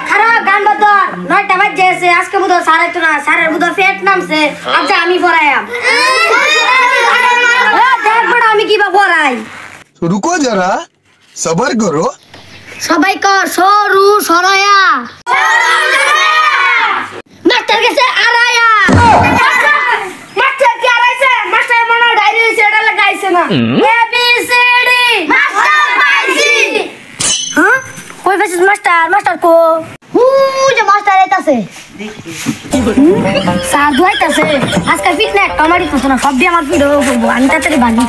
খারাপ গান বদল 9টা বাজে আজকে বুধ সাড়ে তো না সাড়ে বুধ পেট নামছে আচ্ছা আমি পড়াইম দেখ বড় আমি কিবা পড়াই रुको जरा सबर करो সবাই কর সরু সরায়া মাস্টার কাছে আরায়া মাস্টার কি আরাইছে মাস্টার মনে ডাইরি হইছে এটা লাগাইছে না A B C D master পাইছি হ্যাঁ কই বেশি মাস্টার কো যে মাস্টার আইতাছে সাধু আইতাছে আজকে ফিটনেস আমারই কথা না সব দিয়ে আমার ভিডিও করব আমি তাড়াতাড়ি বানি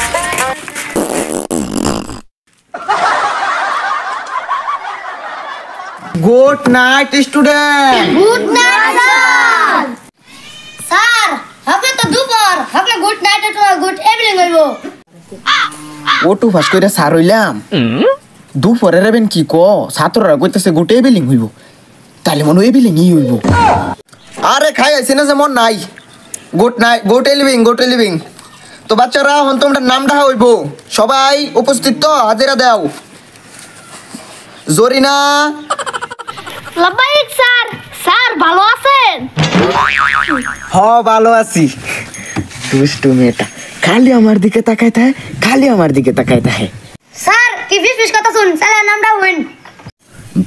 good night student good night sir sir হবে তো দুপুর হবে গুড নাইট তো গুড ইভিনিং হইবো ওটু ফাস কইরা সার হইলাম দুপুরে রেবেন কি কো ছাত্ররা কইতেছে গুড ইভিনিং হইব তাহলে মনে ইভিনিং ই হইব আরে খাই আইছে না যেমন নাই গুড নাইট গুড ইভিনিং তো বাচ্চারা হন তোমরা নামটা হইব সবাই উপস্থিত তো হাজিরা দাও জরিনা লাবাইক স্যার স্যার ভালো আছেন হ ভালো আছি দুষ্টু মেয়েটা খালি আমার দিকে তাকাই থাকে স্যার কি ফিস কথা শুন স্যার নামটা হইন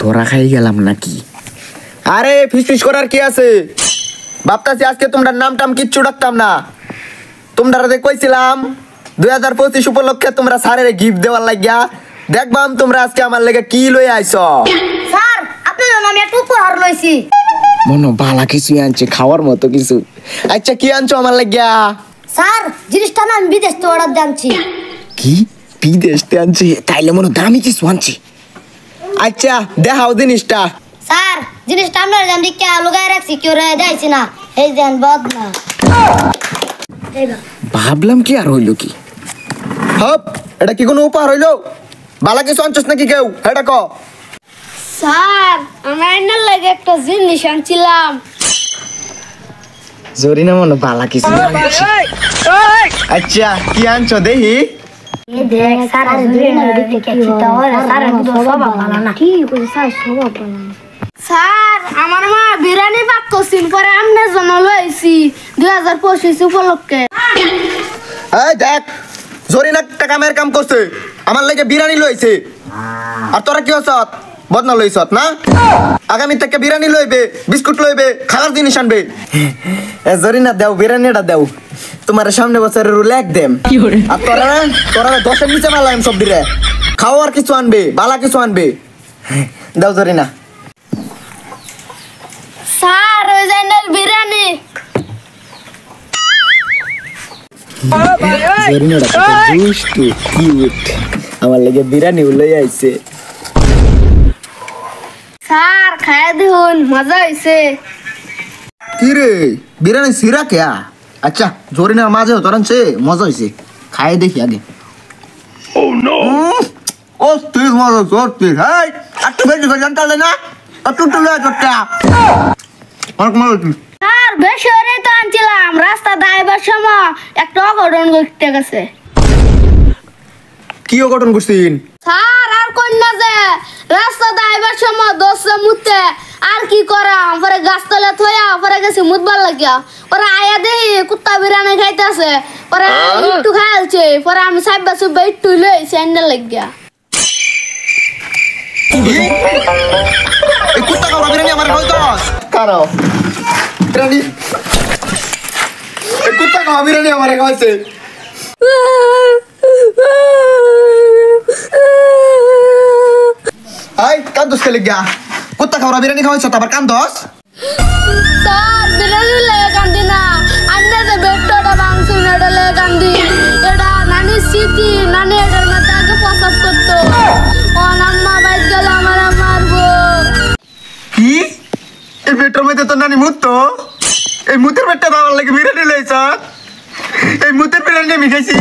ধরা খাই গেলাম নাকি আরে ফিস করার কি আছে ভাবতাছি আজকে তোমরা নাম কিচ্ছু ডাকতাম না তোমরা কইছিলাম 2025 উপলক্ষে তোমরা স্যারের গিফট দেওয়ার লাগিয়া দেখবাম তোমরা আজকে আমার লাগে কি লই আইছো স্যার আপনার জন্য আমি একটা উপহার লইছি মনো বালা কিছু আনছে খাওয়ার মতো কিছু আচ্ছা কি আনছো আমার লাগিয়া স্যার জিনিসটা না আমি বিদেশ থেকে অর্ডার দিয়েছি কি বিদেশতে আনছি তাইলে মনে দামি কিছু আনছি আচ্ছা দেখাও জিনিসটা স্যার জিনিসটা আমরা জানি কে লগায় রাখছি কেউ রে যাইছি না এই দেন বদনা ভাবলাম কি আর হইলো কি হপ এটা কি কোনো উপহার হইলো বালা কিছু আনছস নাকি কেউ এটা ক স্যার আমার না লাগে একটা জিনিস আনছিলাম জরিনা মনে বালা কিছু আনছি আচ্ছা কি আনছো দেখি এই দেখ স্যার জরিনা দেখতে কি হয় স্যার তো সব ভালো না কি কই স্যার সব ভালো না স্যার আমার মা বিরিয়ানি পাক করছিন পরে আমনে জন্য লইছি 2025 উপলক্ষে এই দেখ জরিনা টাকা মের কাম করছে আমার লাগে বিরিয়ানি লইছে আর তোরা কি হছত বদনা লইছত না আগামী থেকে বিরিয়ানি লইবে বিস্কুট লইবে খাবার জিনিস আনবে এ জরিনা দাও বিরিয়ানিটা দাও তোমার সামনে বছরের রুল এক দেম আর তোরা 10 এর নিচে মালাম সব দিরে খাওয়ার কিছু আনবে বালা কিছু আনবে দাও জরিনা স্যার ওই জানেন বিরিয়ানি জরিনাটা কত দুষ্টু কিউট আমার লাগে বিরিয়ানি লই আইছে স্যার খায় দিন মজা হইছে কি রে বিরিয়ানি সিরা কে আচ্ছা জরিনার মাঝে তোরনছে মজা হইছে খাই দেখি আগে ও নো ও তুই মজা করতে হাই একটু বেশি করে জানতালে না একটু তুলে চটটা অনেক মজা হইছে স্যার বেশরে তো আনছিলাম রাস্তা দাইবার সময় একটা অঘটন ঘটতে গেছে কি অঘটন করছিস স্যার আর কোন না যে রাস্তা দাইবার সময় দোষে মুতে আর কি করাম পরে গাছতলা থয়া পরে গেছে মুতবার লাগিয়া পরে আয়া দেই কুত্তা বিরানি খাইতাছে পরে একটু খাইলছে পরে আমি সাইবা সুবা একটু লই স্যান্ডেল লাগিয়া এই কুত্তা খাওয়া বিরিয়ানি আমার হইতস কারো বিরিয়ানি এই কুত্তা খাওয়া বিরিয়ানি আমার খাইছে আই কান্দস কে লাগা কুত্তা খাওয়া বিরিয়ানি খাওয়াইছ তারপর কান্দস স্যার বিরানি লাগে কান্দি না আন্নে যে বেটটা বাংসু নেড়ে লাগে কান্দি এটা নানি সিটি নানি এটার মধ্যে আগে প্রসাব করতো ও নাম্মা বাইক গেল আমার মারবো কি এই বেটার মধ্যে তো নানি মুতো এই মুতের বেটটা দাওয়ার লাগে বিরিয়ানি লইছ এই মুতের বিরিয়ানি আমি খাইছি